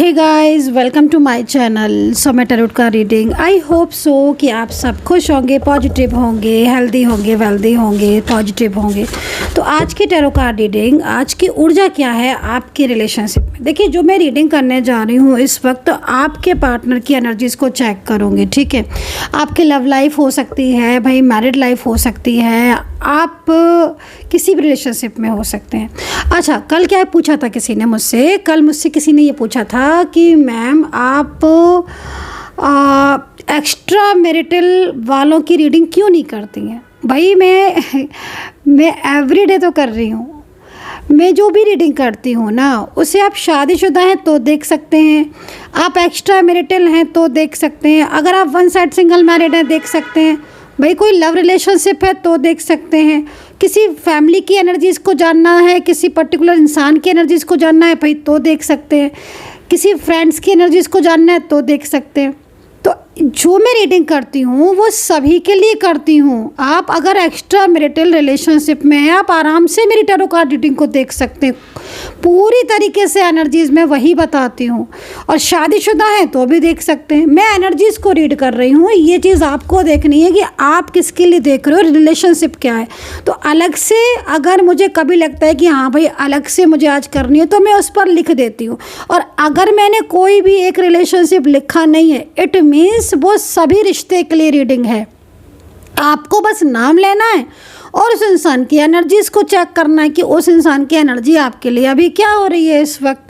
Hey guys, welcome to my channel समय tarot का reading. I hope so कि आप सब खुश होंगे, पॉजिटिव होंगे, हेल्दी होंगे, वेल्दी होंगे, पॉजिटिव होंगे। तो आज की टैरो कार्ड रीडिंग, आज की ऊर्जा क्या है आपके रिलेशनशिप में। देखिए, जो मैं रीडिंग करने जा रही हूँ इस वक्त, तो आपके पार्टनर की एनर्जीज़ को चेक करूँगी। ठीक है, आपकी लव लाइफ हो सकती है, भाई मैरिड लाइफ हो सकती है, आप किसी भी रिलेशनशिप में हो सकते हैं। अच्छा, कल क्या पूछा था किसी ने मुझसे, कल मुझसे किसी ने ये पूछा था कि मैम आप एक्स्ट्रा मैरिटल वालों की रीडिंग क्यों नहीं करती हैं। भाई मैं एवरीडे तो कर रही हूँ। मैं जो भी रीडिंग करती हूँ ना, उसे आप शादीशुदा हैं तो देख सकते हैं, आप एक्स्ट्रा मैरिटल हैं तो देख सकते हैं, अगर आप वन साइड सिंगल मैरिड हैं देख सकते हैं, भाई कोई लव रिलेशनशिप है तो देख सकते हैं, किसी फैमिली की एनर्जीज़ को जानना है, किसी पर्टिकुलर इंसान की एनर्जीज़ को जानना है भाई तो देख सकते हैं, किसी फ्रेंड्स की एनर्जीज़ को जानना है तो देख सकते हैं। तो जो मैं रीडिंग करती हूँ वो सभी के लिए करती हूँ। आप अगर एक्स्ट्रा मैरिटल रिलेशनशिप में हैं, आप आराम से मेरी टैरो कार्ड रीडिंग को देख सकते हैं। पूरी तरीके से एनर्जीज़ मैं वही बताती हूँ, और शादीशुदा हैं तो भी देख सकते हैं। मैं एनर्जीज़ को रीड कर रही हूँ, ये चीज़ आपको देखनी है कि आप किसके लिए देख रहे हो, रिलेशनशिप क्या है। तो अलग से अगर मुझे कभी लगता है कि हाँ भाई अलग से मुझे आज करनी है, तो मैं उस पर लिख देती हूँ। और अगर मैंने कोई भी एक रिलेशनशिप लिखा नहीं है, इट मीन्स वो सभी रिश्ते के लिए रीडिंग है। आपको बस नाम लेना है और उस इंसान की एनर्जीज़ को चेक करना है कि उस इंसान की एनर्जी आपके लिए अभी क्या हो रही है इस वक्त।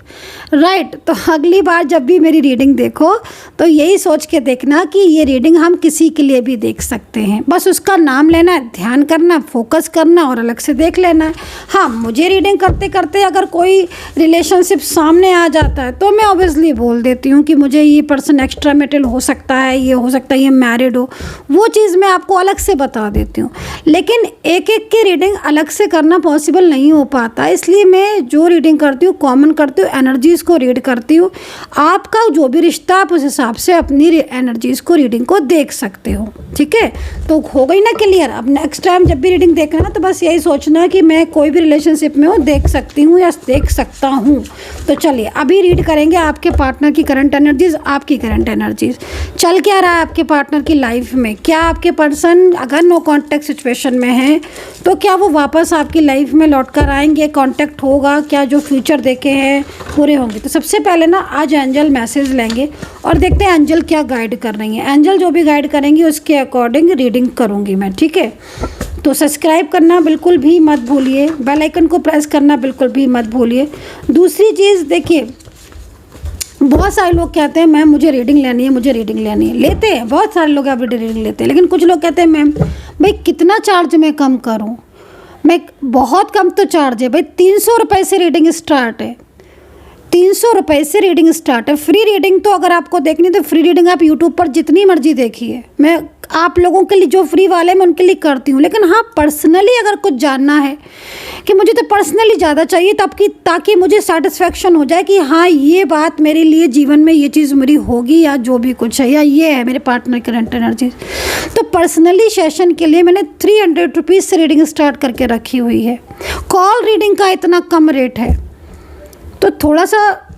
राइट, तो अगली बार जब भी मेरी रीडिंग देखो तो यही सोच के देखना कि ये रीडिंग हम किसी के लिए भी देख सकते हैं। बस उसका नाम लेना है, ध्यान करना, फोकस करना और अलग से देख लेना है। हाँ, मुझे रीडिंग करते करते अगर कोई रिलेशनशिप सामने आ जाता है तो मैं ऑब्वियसली बोल देती हूँ कि मुझे ये पर्सन एक्स्ट्रा मैरिटल हो सकता है, ये हो सकता है ये मैरिड हो, वो चीज़ मैं आपको अलग से बता देती हूँ। लेकिन एक एक की रीडिंग अलग से करना पॉसिबल नहीं हो पाता, इसलिए मैं जो रीडिंग करती हूँ कॉमन करती हूँ, एनर्जीज़ को रीड करती हूँ। आपका जो भी रिश्ता, आप उस हिसाब से अपनी एनर्जीज़ को रीडिंग को देख सकते हो। ठीक है, तो हो गई ना क्लियर। अब नेक्स्ट टाइम जब भी रीडिंग देखना तो बस यही सोचना कि मैं कोई भी रिलेशनशिप में हूँ, देख सकती हूँ या देख सकता हूँ। तो चलिए अभी रीड करेंगे आपके पार्टनर की करंट एनर्जीज़, आपकी करंट एनर्जीज़। चल क्या रहा है आपके पार्टनर की लाइफ में। क्या आपके पर्सन अगर नो कॉन्टैक्ट सिचुएशन में है तो क्या वो वापस आपकी लाइफ में लौट कर आएंगे, कॉन्टैक्ट होगा, क्या जो फ्यूचर देखे हैं पूरे होंगे। तो सबसे पहले ना आज एंजल मैसेज लेंगे और देखते हैं एंजल क्या गाइड कर रही हैं। एंजल जो भी गाइड करेंगी उसके अकॉर्डिंग रीडिंग करूँगी मैं। ठीक है, तो सब्सक्राइब करना बिल्कुल भी मत भूलिए, बेल आइकन को प्रेस करना बिल्कुल भी मत भूलिए। दूसरी चीज़ देखिए, बहुत सारे लोग कहते हैं मैम मुझे रीडिंग लेनी है, मुझे रीडिंग लेनी है। लेते हैं, बहुत सारे लोग एवरीडे रीडिंग लेते हैं, लेकिन कुछ लोग कहते हैं मैम भाई कितना चार्ज मैं कम करूं। मैं बहुत कम तो चार्ज है भाई, 300 रुपये से रीडिंग स्टार्ट है। 300 रुपये से रीडिंग स्टार्ट है। फ्री रीडिंग तो अगर आपको देखनी तो फ्री रीडिंग आप यूट्यूब पर जितनी मर्जी देखिए। मैं आप लोगों के लिए जो फ्री वाले मैं उनके लिए करती हूँ, लेकिन हाँ पर्सनली अगर कुछ जानना है कि मुझे तो पर्सनली ज़्यादा चाहिए तब कि ताकि मुझे सेटिस्फेक्शन हो जाए कि हाँ ये बात मेरे लिए जीवन में ये चीज़ मेरी होगी, या जो भी कुछ है, या ये है मेरे पार्टनर करंट एनर्जी, तो पर्सनली सेशन के लिए मैंने 300 रुपीज़ से रीडिंग स्टार्ट करके रखी हुई है। कॉल रीडिंग का इतना कम रेट है, तो थोड़ा सा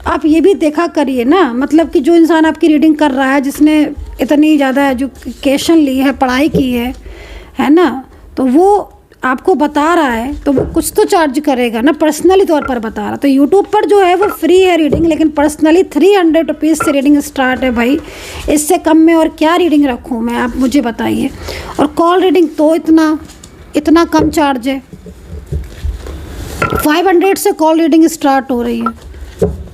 आप ये भी देखा करिए ना। मतलब कि जो इंसान आपकी रीडिंग कर रहा है, जिसने इतनी ज़्यादा एजुकेशन ली है, पढ़ाई की है ना, तो वो आपको बता रहा है तो वो कुछ तो चार्ज करेगा ना, पर्सनली तौर पर बता रहा। तो यूट्यूब पर जो है वो फ्री है रीडिंग, लेकिन पर्सनली 300 रुपीज़ से रीडिंग स्टार्ट है भाई। इससे कम में और क्या रीडिंग रखूँ मैं, आप मुझे बताइए। और कॉल रीडिंग तो इतना कम चार्ज है, 500 से कॉल रीडिंग स्टार्ट हो रही है।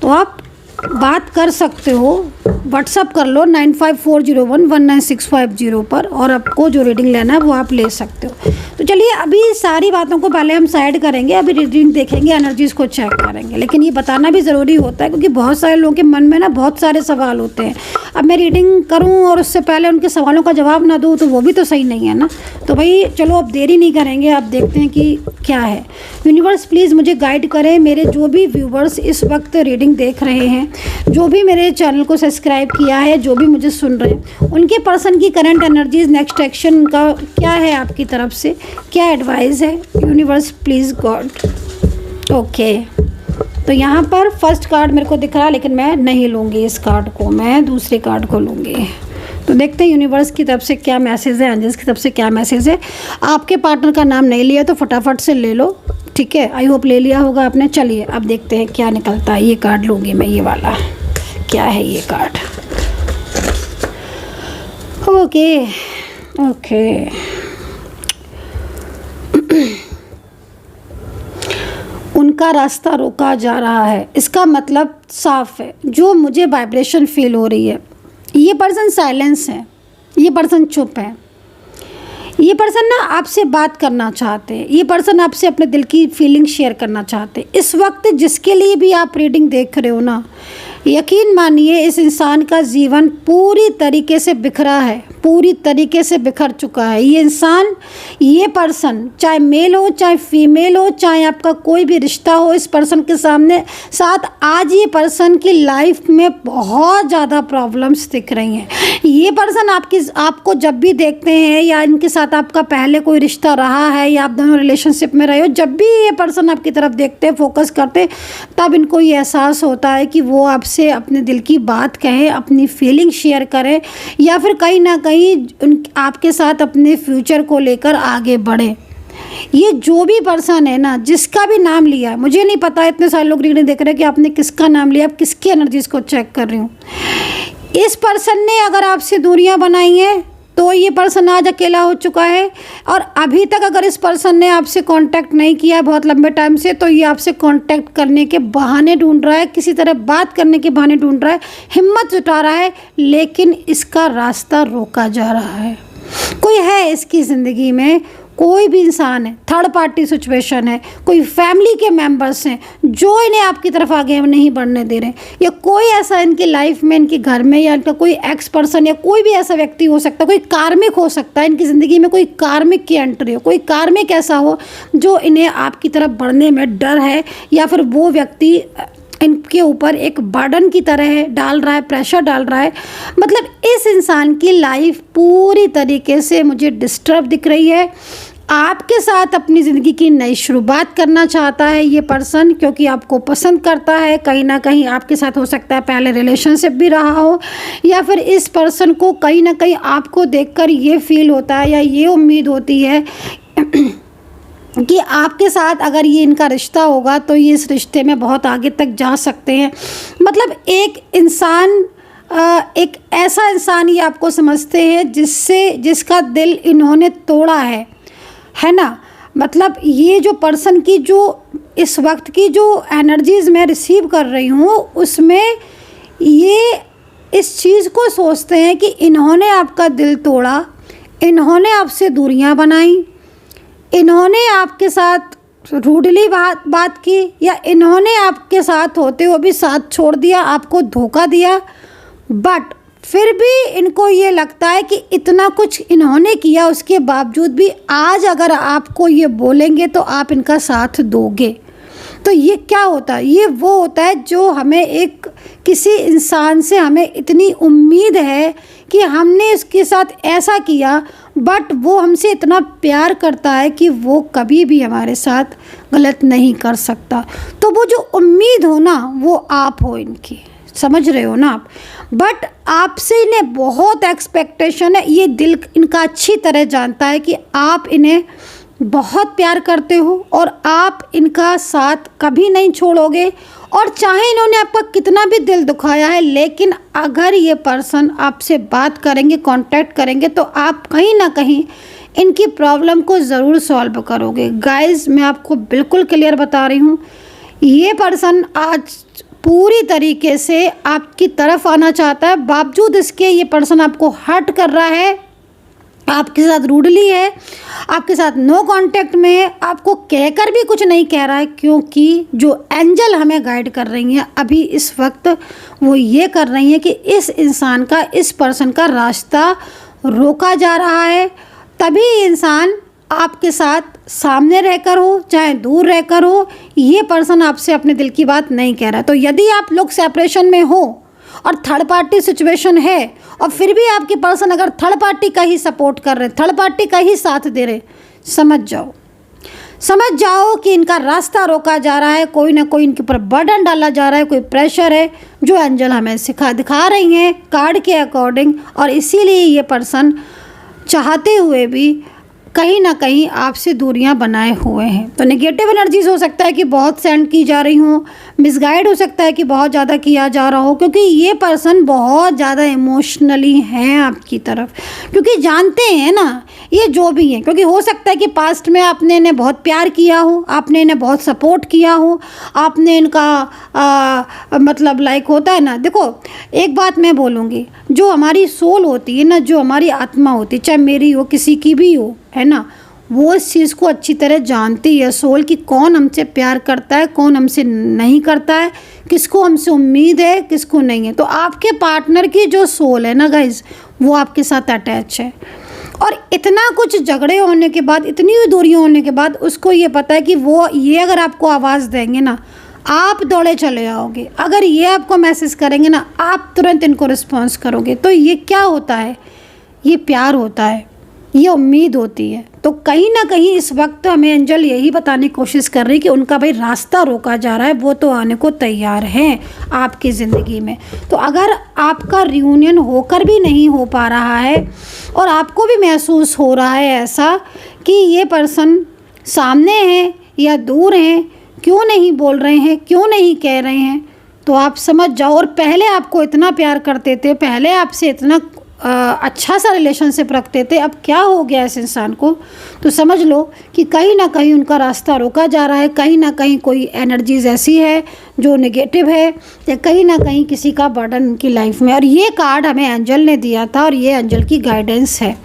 तो आप बात कर सकते हो, व्हाट्सअप कर लो 9540119650 पर, और आपको जो रीडिंग लेना है वो आप ले सकते हो। तो चलिए अभी सारी बातों को पहले हम साइड करेंगे, अभी रीडिंग देखेंगे, एनर्जीज़ को चेक करेंगे। लेकिन ये बताना भी ज़रूरी होता है क्योंकि बहुत सारे लोगों के मन में ना बहुत सारे सवाल होते हैं। अब मैं रीडिंग करूं और उससे पहले उनके सवालों का जवाब ना दूं तो वो भी तो सही नहीं है ना। तो भाई चलो अब देरी नहीं करेंगे, अब देखते हैं कि क्या है। यूनिवर्स प्लीज़ मुझे गाइड करें। मेरे जो भी व्यूवर्स इस वक्त रीडिंग देख रहे हैं, जो भी मेरे चैनल को सब्सक्राइब किया है, जो भी मुझे सुन रहे हैं, उनके पर्सन की करंट एनर्जीज, नेक्स्ट एक्शन का क्या है आपकी तरफ से, क्या एडवाइस है। Universe please God. ओके, तो यहाँ पर फर्स्ट कार्ड मेरे को दिख रहा है, लेकिन मैं नहीं लूँगी इस कार्ड को, मैं दूसरे कार्ड को लूँगी। तो देखते हैं यूनिवर्स की तरफ से क्या मैसेज है, एंजल्स की तरफ से क्या मैसेज है। आपके पार्टनर का नाम नहीं लिया तो फटाफट से ले लो, ठीक है। आई होप ले लिया होगा आपने। चलिए अब देखते हैं क्या निकलता है। ये कार्ड लूँगी मैं, ये वाला। क्या है ये कार्ड? ओके ओके उनका रास्ता रोका जा रहा है। इसका मतलब साफ है, जो मुझे वाइब्रेशन फील हो रही है, ये पर्सन साइलेंस है, ये पर्सन चुप है, ये पर्सन ना आपसे बात करना चाहते हैं, ये पर्सन आपसे अपने दिल की फीलिंग शेयर करना चाहते हैं। इस वक्त जिसके लिए भी आप रीडिंग देख रहे हो ना, यकीन मानिए इस इंसान का जीवन पूरी तरीके से बिखरा है, पूरी तरीके से बिखर चुका है। ये इंसान, ये पर्सन, चाहे मेल हो चाहे फीमेल हो, चाहे आपका कोई भी रिश्ता हो, इस पर्सन के साथ आज ये पर्सन की लाइफ में बहुत ज़्यादा प्रॉब्लम्स दिख रही हैं। ये पर्सन आपको जब भी देखते हैं, या इनके साथ आपका पहले कोई रिश्ता रहा है, या आप दोनों रिलेशनशिप में रहे हो, जब भी ये पर्सन आपकी तरफ देखते हैं, फोकस करते, तब इनको ये एहसास होता है कि वो आपसे अपने दिल की बात कहें, अपनी फीलिंग शेयर करें, या फिर कहीं ना कहीं आपके साथ अपने फ्यूचर को लेकर आगे बढ़े। ये जो भी पर्सन है ना, जिसका भी नाम लिया है, मुझे नहीं पता, इतने सारे लोग रीडिंग देख रहे हैं कि आपने किसका नाम लिया, आप किसकी एनर्जीज को चेक कर रही हूँ। इस पर्सन ने अगर आपसे दूरियां बनाई हैं तो ये पर्सन आज अकेला हो चुका है, और अभी तक अगर इस पर्सन ने आपसे कांटेक्ट नहीं किया बहुत लंबे टाइम से, तो ये आपसे कांटेक्ट करने के बहाने ढूंढ रहा है, किसी तरह बात करने के बहाने ढूंढ रहा है, हिम्मत जुटा रहा है, लेकिन इसका रास्ता रोका जा रहा है। कोई है इसकी ज़िंदगी में, कोई भी इंसान है, थर्ड पार्टी सिचुएशन है, कोई फैमिली के मेंबर्स हैं जो इन्हें आपकी तरफ आगे नहीं बढ़ने दे रहे, या कोई ऐसा इनकी लाइफ में, इनके घर में, या इनका कोई एक्स पर्सन, या कोई भी ऐसा व्यक्ति हो सकता है, कोई कार्मिक हो सकता है, इनकी ज़िंदगी में कोई कार्मिक की एंट्री हो, कोई कार्मिक ऐसा हो जो इन्हें आपकी तरफ बढ़ने में डर है, या फिर वो व्यक्ति इनके ऊपर एक बर्डन की तरह डाल रहा है, प्रेशर डाल रहा है। मतलब इस इंसान की लाइफ पूरी तरीके से मुझे डिस्टर्ब दिख रही है। आपके साथ अपनी ज़िंदगी की नई शुरुआत करना चाहता है ये पर्सन, क्योंकि आपको पसंद करता है। कहीं ना कहीं आपके साथ हो सकता है पहले रिलेशनशिप भी रहा हो, या फिर इस पर्सन को कहीं ना कहीं आपको देखकर ये फील होता है, या ये उम्मीद होती है कि आपके साथ अगर ये इनका रिश्ता होगा तो ये इस रिश्ते में बहुत आगे तक जा सकते हैं। मतलब एक इंसान, एक ऐसा इंसान ये आपको समझते हैं जिसका दिल इन्होंने तोड़ा है ना। मतलब ये जो पर्सन की जो इस वक्त की जो एनर्जीज़ मैं रिसीव कर रही हूँ, उसमें ये इस चीज़ को सोचते हैं कि इन्होंने आपका दिल तोड़ा, इन्होंने आपसे दूरियां बनाई, इन्होंने आपके साथ रूडली बात की, या इन्होंने आपके साथ होते हुए भी साथ छोड़ दिया, आपको धोखा दिया। बट फिर भी इनको ये लगता है कि इतना कुछ इन्होंने किया, उसके बावजूद भी आज अगर आपको ये बोलेंगे तो आप इनका साथ दोगे। तो ये क्या होता है? ये वो होता है जो हमें किसी इंसान से हमें इतनी उम्मीद है कि हमने इसके साथ ऐसा किया, बट वो हमसे इतना प्यार करता है कि वो कभी भी हमारे साथ गलत नहीं कर सकता। तो वो जो उम्मीद हो ना, वो आप हो इनकी, समझ रहे हो ना आप। बट आपसे इन्हें बहुत एक्सपेक्टेशन है, ये दिल इनका अच्छी तरह जानता है कि आप इन्हें बहुत प्यार करते हो और आप इनका साथ कभी नहीं छोड़ोगे। और चाहे इन्होंने आपका कितना भी दिल दुखाया है, लेकिन अगर ये पर्सन आपसे बात करेंगे, कांटेक्ट करेंगे, तो आप कहीं ना कहीं इनकी प्रॉब्लम को ज़रूर सॉल्व करोगे। गाइस, मैं आपको बिल्कुल क्लियर बता रही हूँ, ये पर्सन आज पूरी तरीके से आपकी तरफ आना चाहता है, बावजूद इसके ये पर्सन आपको हर्ट कर रहा है, आपके साथ रूडली है, आपके साथ नो कांटेक्ट में है, आपको कहकर भी कुछ नहीं कह रहा है, क्योंकि जो एंजल हमें गाइड कर रही हैं अभी इस वक्त, वो ये कर रही हैं कि इस इंसान का, इस पर्सन का रास्ता रोका जा रहा है। तभी इंसान आपके साथ सामने रहकर हो चाहे दूर रहकर हो, ये पर्सन आपसे अपने दिल की बात नहीं कह रहा है। तो यदि आप लोग सेपरेशन में हो और थर्ड पार्टी सिचुएशन है, और फिर भी आपके पर्सन अगर थर्ड पार्टी का ही सपोर्ट कर रहे, थर्ड पार्टी का ही साथ दे रहे, समझ जाओ, समझ जाओ कि इनका रास्ता रोका जा रहा है, कोई ना कोई इनके ऊपर बर्डन डाला जा रहा है, कोई प्रेशर है जो एंजल हमें दिखा रही हैं कार्ड के अकॉर्डिंग। और इसीलिए ये पर्सन चाहते हुए भी कहीं ना कहीं आपसे दूरियां बनाए हुए हैं। तो नेगेटिव एनर्जीज हो सकता है कि बहुत सेंड की जा रही हो, मिसगाइड हो सकता है कि बहुत ज़्यादा किया जा रहा हो, क्योंकि ये पर्सन बहुत ज़्यादा इमोशनली हैं आपकी तरफ, क्योंकि जानते हैं ना ये जो भी हैं। क्योंकि हो सकता है कि पास्ट में आपने इन्हें बहुत प्यार किया हो, आपने इन्हें बहुत सपोर्ट किया हो, आपने इनका मतलब लाइक होता है ना। देखो एक बात मैं बोलूँगी, जो हमारी सोल होती है ना, जो हमारी आत्मा होती है, चाहे मेरी हो किसी की भी हो, है ना, वो इस चीज़ को अच्छी तरह जानती है सोल कि कौन हमसे प्यार करता है, कौन हमसे नहीं करता है, किसको हमसे उम्मीद है, किसको नहीं है। तो आपके पार्टनर की जो सोल है ना गाइज, वो आपके साथ अटैच है। और इतना कुछ झगड़े होने के बाद, इतनी दूरियां होने के बाद, उसको ये पता है कि वो ये अगर आपको आवाज़ देंगे ना, आप दौड़े चले आओगे। अगर ये आपको मैसेज करेंगे ना, आप तुरंत इनको रिस्पॉन्स करोगे। तो ये क्या होता है? ये प्यार होता है, ये उम्मीद होती है। तो कहीं ना कहीं इस वक्त हमें एंजल यही बताने की कोशिश कर रही है कि उनका भाई रास्ता रोका जा रहा है, वो तो आने को तैयार हैं आपकी ज़िंदगी में। तो अगर आपका रियूनियन होकर भी नहीं हो पा रहा है और आपको भी महसूस हो रहा है ऐसा कि ये पर्सन सामने है या दूर हैं, क्यों नहीं बोल रहे हैं, क्यों नहीं कह रहे हैं, तो आप समझ जाओ। और पहले आपको इतना प्यार करते थे, पहले आपसे इतना अच्छा सा रिलेशनशिप रखते थे, अब क्या हो गया इस इंसान को? तो समझ लो कि कहीं ना कहीं उनका रास्ता रोका जा रहा है, कहीं ना कहीं कोई एनर्जीज ऐसी है जो नेगेटिव है, या कहीं ना कहीं किसी का बर्डन उनकी लाइफ में। और ये कार्ड हमें एंजल ने दिया था और ये एंजल की गाइडेंस है।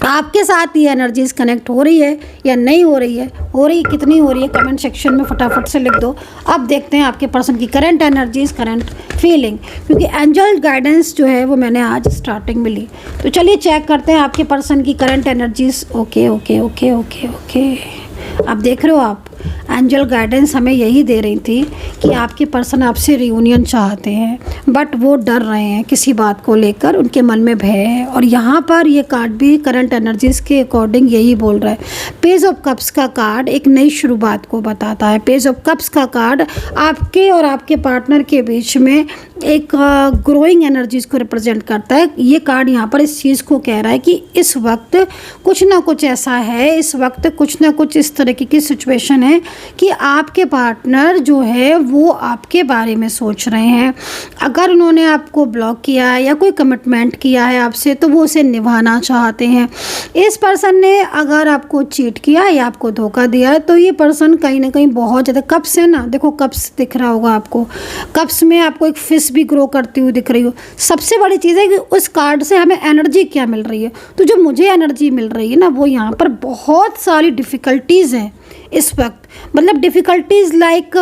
आपके साथ ये एनर्जीज कनेक्ट हो रही है या नहीं हो रही है, कितनी हो रही है, कमेंट सेक्शन में फटाफट से लिख दो। अब देखते हैं आपके पर्सन की करंट एनर्जीज, करंट फीलिंग, क्योंकि एंजल गाइडेंस जो है वो मैंने आज स्टार्टिंग में ली। तो चलिए चेक करते हैं आपके पर्सन की current energies. Okay okay okay okay okay, अब देख रहे हो आप, एंजल गाइडेंस हमें यही दे रही थी कि आपके पर्सन आपसे रियूनियन चाहते हैं, बट वो डर रहे हैं किसी बात को लेकर, उनके मन में भय है। और यहाँ पर ये कार्ड भी करंट एनर्जीज के अकॉर्डिंग यही बोल रहा है। पेज ऑफ कप्स का कार्ड एक नई शुरुआत को बताता है। पेज ऑफ कप्स का कार्ड आपके और आपके पार्टनर के बीच में एक ग्रोइंग एनर्जीज को रिप्रेजेंट करता है। ये कार्ड यहाँ पर इस चीज़ को कह रहा है कि इस वक्त कुछ ना कुछ ऐसा है, इस वक्त कुछ ना कुछ इस तरीके की सिचुएशन है कि आपके पार्टनर जो है वो आपके बारे में सोच रहे हैं। अगर उन्होंने आपको ब्लॉक किया है या कोई कमिटमेंट किया है आपसे, तो वो उसे निभाना चाहते हैं। इस पर्सन ने अगर आपको चीट किया या आपको धोखा दिया है, तो ये पर्सन कहीं ना कहीं बहुत ज़्यादा, कप्स है ना, देखो कप्स दिख रहा होगा आपको, कप्स में आपको एक फिश भी ग्रो करती हुई दिख रही हो। सबसे बड़ी चीज़ है कि उस कार्ड से हमें एनर्जी क्या मिल रही है। तो जो मुझे एनर्जी मिल रही है ना, वो यहाँ पर बहुत सारी डिफ़िकल्टीज़ हैं इस वक्त। मतलब डिफ़िकल्टीज़ लाइक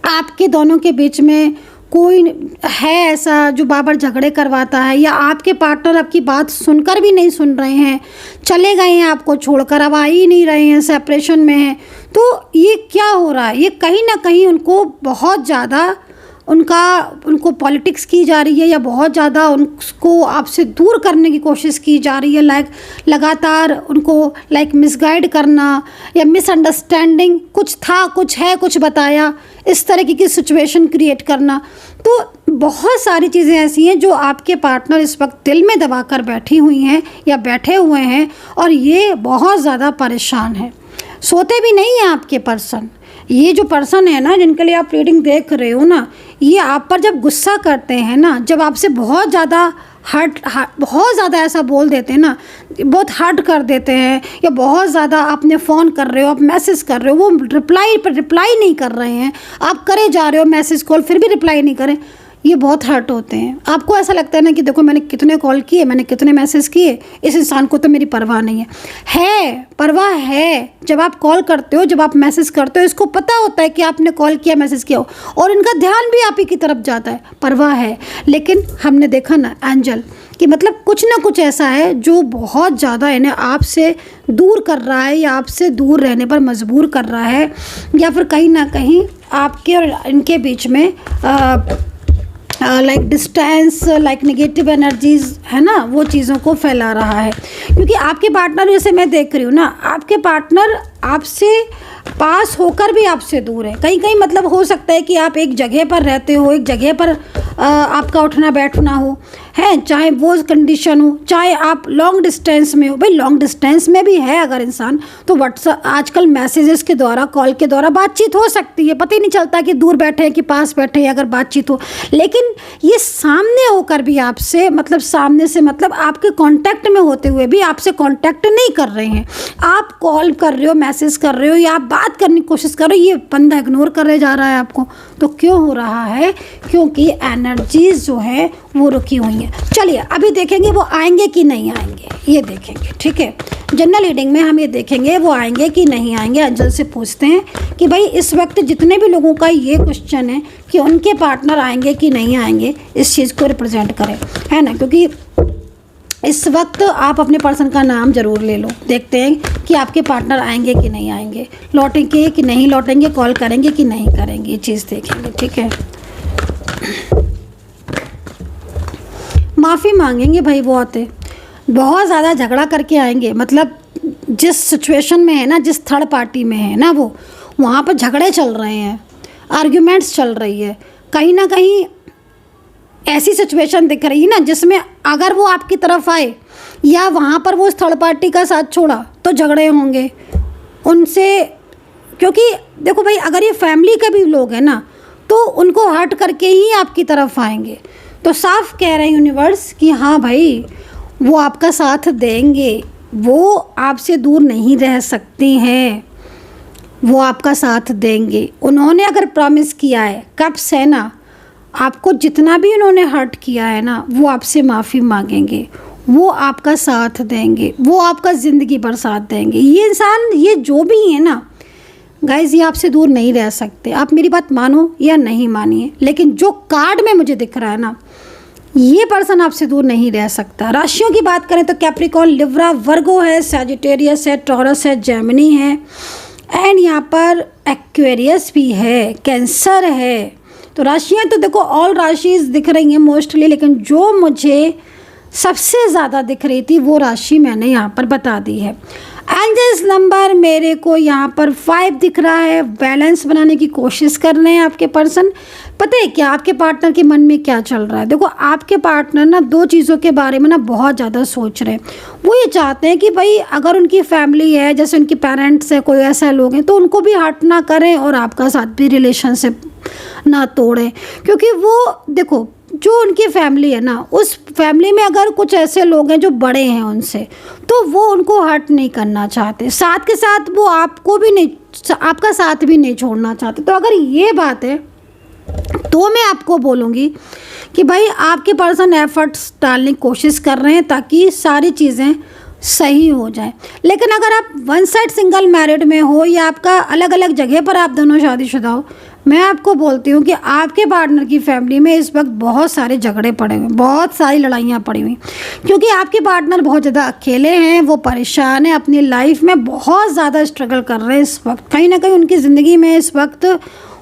आपके दोनों के बीच में कोई है ऐसा जो बार-बार झगड़े करवाता है, या आपके पार्टनर आपकी बात सुनकर भी नहीं सुन रहे हैं, चले गए हैं आपको छोड़कर, अब आ ही नहीं रहे हैं, सेपरेशन में हैं। तो ये क्या हो रहा है? ये कहीं ना कहीं उनको बहुत ज़्यादा उनको पॉलिटिक्स की जा रही है, या बहुत ज़्यादा उनको आपसे दूर करने की कोशिश की जा रही है। लाइक लगातार उनको लाइक मिसगाइड करना या मिसअंडरस्टैंडिंग, कुछ था, कुछ है, कुछ बताया, इस तरीके की सिचुएशन क्रिएट करना। तो बहुत सारी चीज़ें ऐसी हैं जो आपके पार्टनर इस वक्त दिल में दबा कर बैठी हुई हैं या बैठे हुए हैं, और ये बहुत ज़्यादा परेशान है। सोते भी नहीं हैं आपके पर्सन। ये जो पर्सन है ना, जिनके लिए आप रीडिंग देख रहे हो ना, ये आप पर जब गुस्सा करते हैं ना, जब आपसे बहुत ज़्यादा बहुत ज़्यादा ऐसा बोल देते हैं ना, बहुत हर्ट कर देते हैं, या बहुत ज़्यादा आपने फ़ोन कर रहे हो, आप मैसेज कर रहे हो, वो रिप्लाई पर रिप्लाई नहीं कर रहे हैं, आप करे जा रहे हो मैसेज कॉल, फिर भी रिप्लाई नहीं करें, ये बहुत हर्ट होते हैं। आपको ऐसा लगता है ना कि देखो मैंने कितने कॉल किए, मैंने कितने मैसेज किए, इस इंसान को तो मेरी परवाह नहीं है। परवाह है। जब आप कॉल करते हो, जब आप मैसेज करते हो, इसको पता होता है कि आपने कॉल किया, मैसेज किया हो, और इनका ध्यान भी आप ही की तरफ जाता है, परवाह है। लेकिन हमने देखा ना एंजल कि मतलब कुछ ना कुछ ऐसा है जो बहुत ज़्यादा इन्हें आपसे दूर कर रहा है, या आपसे दूर रहने पर मजबूर कर रहा है, या फिर कहीं ना कहीं आपके और इनके बीच में like distance, like negative energies है ना, वो चीज़ों को फैला रहा है। क्योंकि आपके पार्टनर, जैसे मैं देख रही हूँ ना, आपके पार्टनर आपसे पास होकर भी आपसे दूर है। कहीं कहीं मतलब हो सकता है कि आप एक जगह पर रहते हो, एक जगह पर आपका उठना बैठना हो, है, चाहे वो कंडीशन हो, चाहे आप लॉन्ग डिस्टेंस में हो। भाई लॉन्ग डिस्टेंस में भी है अगर इंसान, तो व्हाट्सएप आजकल मैसेजेस के द्वारा, कॉल के द्वारा बातचीत हो सकती है। पता ही नहीं चलता कि दूर बैठे हैं कि पास बैठे हैं, अगर बातचीत हो। लेकिन ये सामने होकर भी आपसे, मतलब सामने से मतलब आपके कांटेक्ट में होते हुए भी आपसे कांटेक्ट नहीं कर रहे हैं। आप कॉल कर रहे हो, मैसेज कर रहे हो, या आप बात करने की कोशिश कर रहे हो, ये बंदा इग्नोर करे जा रहा है आपको। तो क्यों हो रहा है? क्योंकि एनर्जीज जो है वो रुकी हुई हैं। चलिए अभी देखेंगे वो आएंगे कि नहीं आएंगे, ये देखेंगे, ठीक है। जनरल रीडिंग में हम ये देखेंगे वो आएंगे कि नहीं आएंगे। अंजल से पूछते हैं कि भाई इस वक्त जितने भी लोगों का ये क्वेश्चन है कि उनके पार्टनर आएंगे कि नहीं आएंगे, इस चीज़ को रिप्रेजेंट करें, है ना। क्योंकि इस वक्त आप अपने पर्सन का नाम ज़रूर ले लो। देखते हैं कि आपके पार्टनर आएंगे कि नहीं आएंगे, लौटेंगे कि नहीं लौटेंगे, कॉल करेंगे कि नहीं करेंगे, ये चीज़ देखेंगे, ठीक है। माफ़ी मांगेंगे भाई, वो आते बहुत ज़्यादा झगड़ा करके आएंगे। मतलब जिस सिचुएशन में है ना, जिस थर्ड पार्टी में है ना, वो वहाँ पर झगड़े चल रहे हैं, आर्ग्यूमेंट्स चल रही है। कहीं ना कहीं ऐसी सिचुएशन दिख रही है ना जिसमें अगर वो आपकी तरफ आए या वहाँ पर वो उस थर्ड पार्टी का साथ छोड़ा तो झगड़े होंगे उनसे। क्योंकि देखो भाई, अगर ये फैमिली के भी लोग हैं ना, तो उनको हट करके ही आपकी तरफ आएंगे। तो साफ कह रहे हैं यूनिवर्स कि हाँ भाई, वो आपका साथ देंगे, वो आपसे दूर नहीं रह सकती हैं, वो आपका साथ देंगे। उन्होंने अगर प्रॉमिस किया है कब से ना, आपको जितना भी उन्होंने हर्ट किया है ना, वो आपसे माफ़ी मांगेंगे, वो आपका साथ देंगे, वो आपका ज़िंदगी भर साथ देंगे। ये इंसान, ये जो भी है ना गाइज़, ये आपसे दूर नहीं रह सकते। आप मेरी बात मानो या नहीं मानिए, लेकिन जो कार्ड में मुझे दिख रहा है ना, ये पर्सन आपसे दूर नहीं रह सकता। राशियों की बात करें तो कैप्रिकॉर्न, लिब्रा, वर्गो है, सैजिटेरियस है, टॉरस है, जेमिनी है, एंड यहाँ पर एक्वेरियस भी है, कैंसर है। तो राशियाँ तो देखो ऑल राशिज दिख रही हैं मोस्टली, लेकिन जो मुझे सबसे ज़्यादा दिख रही थी वो राशि मैंने यहाँ पर बता दी है। एंजल्स नंबर मेरे को यहाँ पर 5 दिख रहा है। बैलेंस बनाने की कोशिश कर रहे हैं आपके पर्सन। पता है क्या आपके पार्टनर के मन में क्या चल रहा है? देखो आपके पार्टनर ना 2 चीज़ों के बारे में ना बहुत ज़्यादा सोच रहे हैं। वो ये चाहते हैं कि भाई अगर उनकी फैमिली है, जैसे उनके पेरेंट्स है, कोई ऐसे लोग हैं, तो उनको भी हर्ट ना करें और आपका साथ भी रिलेशनशिप ना तोड़ें। क्योंकि वो देखो, जो उनकी फैमिली है ना, उस फैमिली में अगर कुछ ऐसे लोग हैं जो बड़े हैं उनसे, तो वो उनको हर्ट नहीं करना चाहते। साथ के साथ वो आपको भी नहीं, आपका साथ भी नहीं छोड़ना चाहते। तो अगर ये बात है तो मैं आपको बोलूँगी कि भाई आपके पर्सन एफर्ट्स डालने की कोशिश कर रहे हैं ताकि सारी चीज़ें सही हो जाए। लेकिन अगर आप वन साइड सिंगल मैरिड में हो या आपका अलग अलग जगह पर आप दोनों शादीशुदा हो, मैं आपको बोलती हूँ कि आपके पार्टनर की फैमिली में इस वक्त बहुत सारे झगड़े पड़े हुए, बहुत सारी लड़ाइयाँ पड़ी हुई, क्योंकि आपके पार्टनर बहुत ज़्यादा अकेले हैं, वो परेशान हैं, अपनी लाइफ में बहुत ज़्यादा स्ट्रगल कर रहे हैं इस वक्त। कहीं ना कहीं उनकी ज़िंदगी में इस वक्त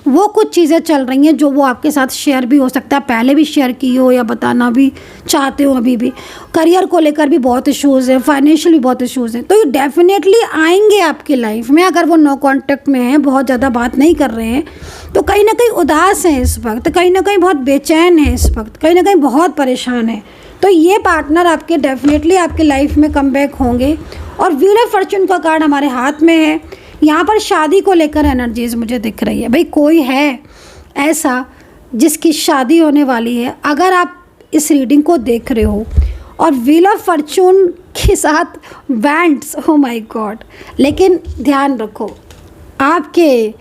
वो कुछ चीज़ें चल रही हैं जो वो आपके साथ शेयर भी हो सकता है, पहले भी शेयर की हो या बताना भी चाहते हो अभी भी। करियर को लेकर भी बहुत इश्यूज़ हैं, फाइनेंशियल भी बहुत इश्यूज़ हैं। तो ये डेफिनेटली आएंगे आपकी लाइफ में। अगर वो नो कॉन्टेक्ट में हैं, बहुत ज़्यादा बात नहीं कर रहे हैं, तो कहीं ना कहीं उदास हैं इस वक्त, कहीं ना कहीं बहुत बेचैन है इस वक्त, कहीं ना कहीं बहुत परेशान है। तो ये पार्टनर आपके डेफिनेटली आपके लाइफ में कम बैक होंगे। और व्हील ऑफ फॉर्च्यून का कार्ड हमारे हाथ में है। यहाँ पर शादी को लेकर एनर्जीज मुझे दिख रही है। भाई कोई है ऐसा जिसकी शादी होने वाली है, अगर आप इस रीडिंग को देख रहे हो और व्हील ऑफ फॉर्च्यून के साथ बैंड्स, ओ माय गॉड। लेकिन ध्यान रखो, आपके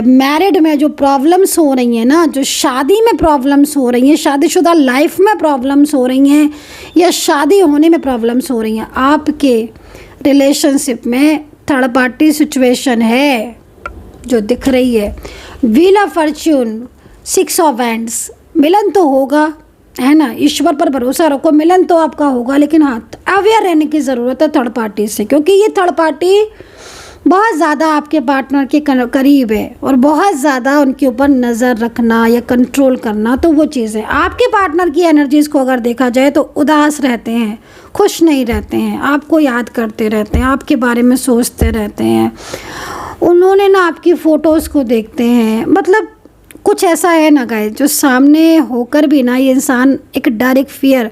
मैरिड में जो प्रॉब्लम्स हो रही हैं ना, जो शादी में प्रॉब्लम्स हो रही हैं, शादीशुदा लाइफ में प्रॉब्लम्स हो रही हैं या शादी होने में प्रॉब्लम्स हो रही हैं, आपके रिलेशनशिप में थर्ड पार्टी सिचुएशन है जो दिख रही है। Wheel of fortune, 6 of wands, मिलन तो होगा, है ना। ईश्वर पर भरोसा रखो, मिलन तो आपका होगा। लेकिन हाँ, अवेयर रहने की ज़रूरत है थर्ड पार्टी से, क्योंकि ये थर्ड पार्टी बहुत ज़्यादा आपके पार्टनर के करीब है और बहुत ज़्यादा उनके ऊपर नज़र रखना या कंट्रोल करना, तो वो चीज़ है। आपके पार्टनर की एनर्जीज़ को अगर देखा जाए तो उदास रहते हैं, खुश नहीं रहते हैं, आपको याद करते रहते हैं, आपके बारे में सोचते रहते हैं, उन्होंने ना आपकी फ़ोटोज़ को देखते हैं। मतलब कुछ ऐसा है ना गाइस, जो सामने होकर भी ना ये इंसान एक डर, एक फियर,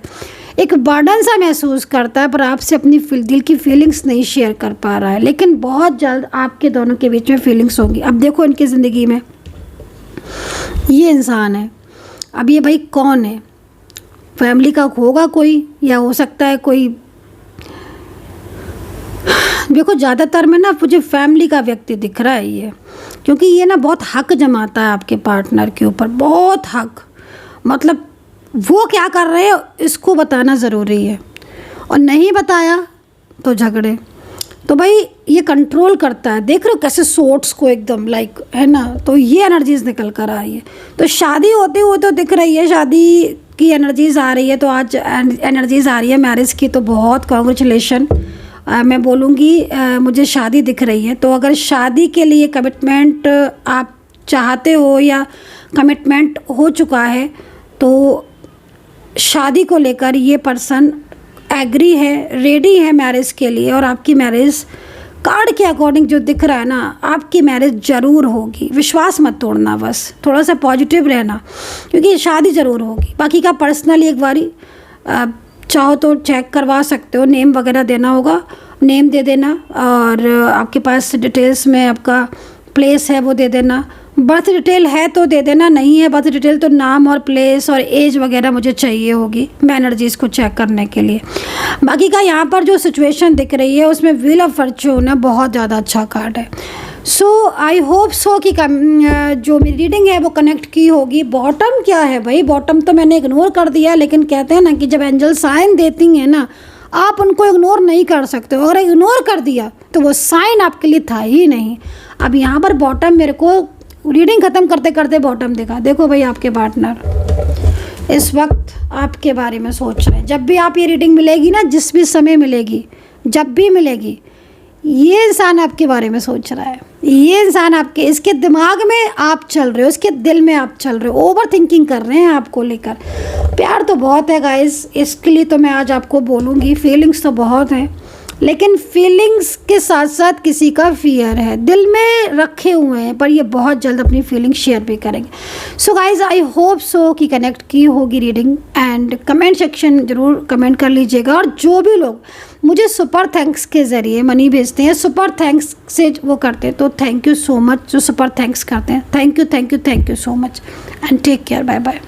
एक बर्डन सा महसूस करता है, पर आपसे अपनी दिल की फीलिंग्स नहीं शेयर कर पा रहा है। लेकिन बहुत जल्द आपके दोनों के बीच में फीलिंग्स होंगी। अब देखो इनकी ज़िंदगी में ये इंसान है, अब ये भाई कौन है? फैमिली का होगा कोई, या हो सकता है कोई, देखो ज़्यादातर में ना मुझे फैमिली का व्यक्ति दिख रहा है ये, क्योंकि ये ना बहुत हक जमाता है आपके पार्टनर के ऊपर, बहुत हक। मतलब वो क्या कर रहे हैं इसको बताना ज़रूरी है, और नहीं बताया तो झगड़े। तो भाई ये कंट्रोल करता है, देख रहे हो कैसे सोर्ट्स को एकदम लाइक, है ना। तो ये एनर्जीज़ निकल कर आ रही है। तो शादी होते हुए तो दिख रही है, शादी की एनर्जीज़ आ रही है। तो आज एनर्जीज़ आ रही है मैरिज की, तो बहुत कॉन्ग्रेचुलेशन मैं बोलूँगी। मुझे शादी दिख रही है। तो अगर शादी के लिए कमिटमेंट आप चाहते हो या कमिटमेंट हो चुका है, तो शादी को लेकर ये पर्सन एग्री है, रेडी है मैरिज के लिए। और आपकी मैरिज कार्ड के अकॉर्डिंग जो दिख रहा है ना, आपकी मैरिज ज़रूर होगी। विश्वास मत तोड़ना, बस थोड़ा सा पॉजिटिव रहना, क्योंकि शादी ज़रूर होगी। बाकी का पर्सनली एक बारी चाहो तो चेक करवा सकते हो, नेम वगैरह देना होगा, नेम दे देना, और आपके पास डिटेल्स में आपका प्लेस है वो दे देना। बर्थ डिटेल है तो दे देना, नहीं है बर्थ डिटेल तो नाम और प्लेस और एज वगैरह मुझे चाहिए होगी मैं एनर्जीज़ को चेक करने के लिए। बाकी का यहाँ पर जो सिचुएशन दिख रही है उसमें व्हील ऑफ फॉर्च्यून है, बहुत ज़्यादा अच्छा कार्ड है। सो आई होप सो कि जो मेरी रीडिंग है वो कनेक्ट की होगी। बॉटम क्या है भाई? बॉटम तो मैंने इग्नोर कर दिया, लेकिन कहते हैं ना कि जब एंजल साइन देती हैं ना, आप उनको इग्नोर नहीं कर सकते हो। अगर इग्नोर कर दिया तो वो साइन आपके लिए था ही नहीं। अब यहाँ पर बॉटम, मेरे को रीडिंग ख़त्म करते करते बॉटम देखा। देखो भाई, आपके पार्टनर इस वक्त आपके बारे में सोच रहे हैं। जब भी आप ये रीडिंग मिलेगी ना, जिस भी समय मिलेगी, जब भी मिलेगी, ये इंसान आपके बारे में सोच रहा है। ये इंसान आपके, इसके दिमाग में आप चल रहे हो, इसके दिल में आप चल रहे हो, ओवर थिंकिंग कर रहे हैं आपको लेकर। प्यार तो बहुत है गाइस, इसके लिए तो मैं आज आपको बोलूँगी, फीलिंग्स तो बहुत हैं, लेकिन फीलिंग्स के साथ साथ किसी का फियर है, दिल में रखे हुए हैं, पर ये बहुत जल्द अपनी फीलिंग शेयर भी करेंगे। So guys I hope so कि कनेक्ट की होगी रीडिंग, एंड कमेंट सेक्शन ज़रूर कमेंट कर लीजिएगा। और जो भी लोग मुझे सुपर थैंक्स के ज़रिए मनी भेजते हैं, सुपर थैंक्स से वो करते हैं, तो थैंक यू सो मच। जो सुपर थैंक्स करते हैं, thank you so much, and take care, bye bye.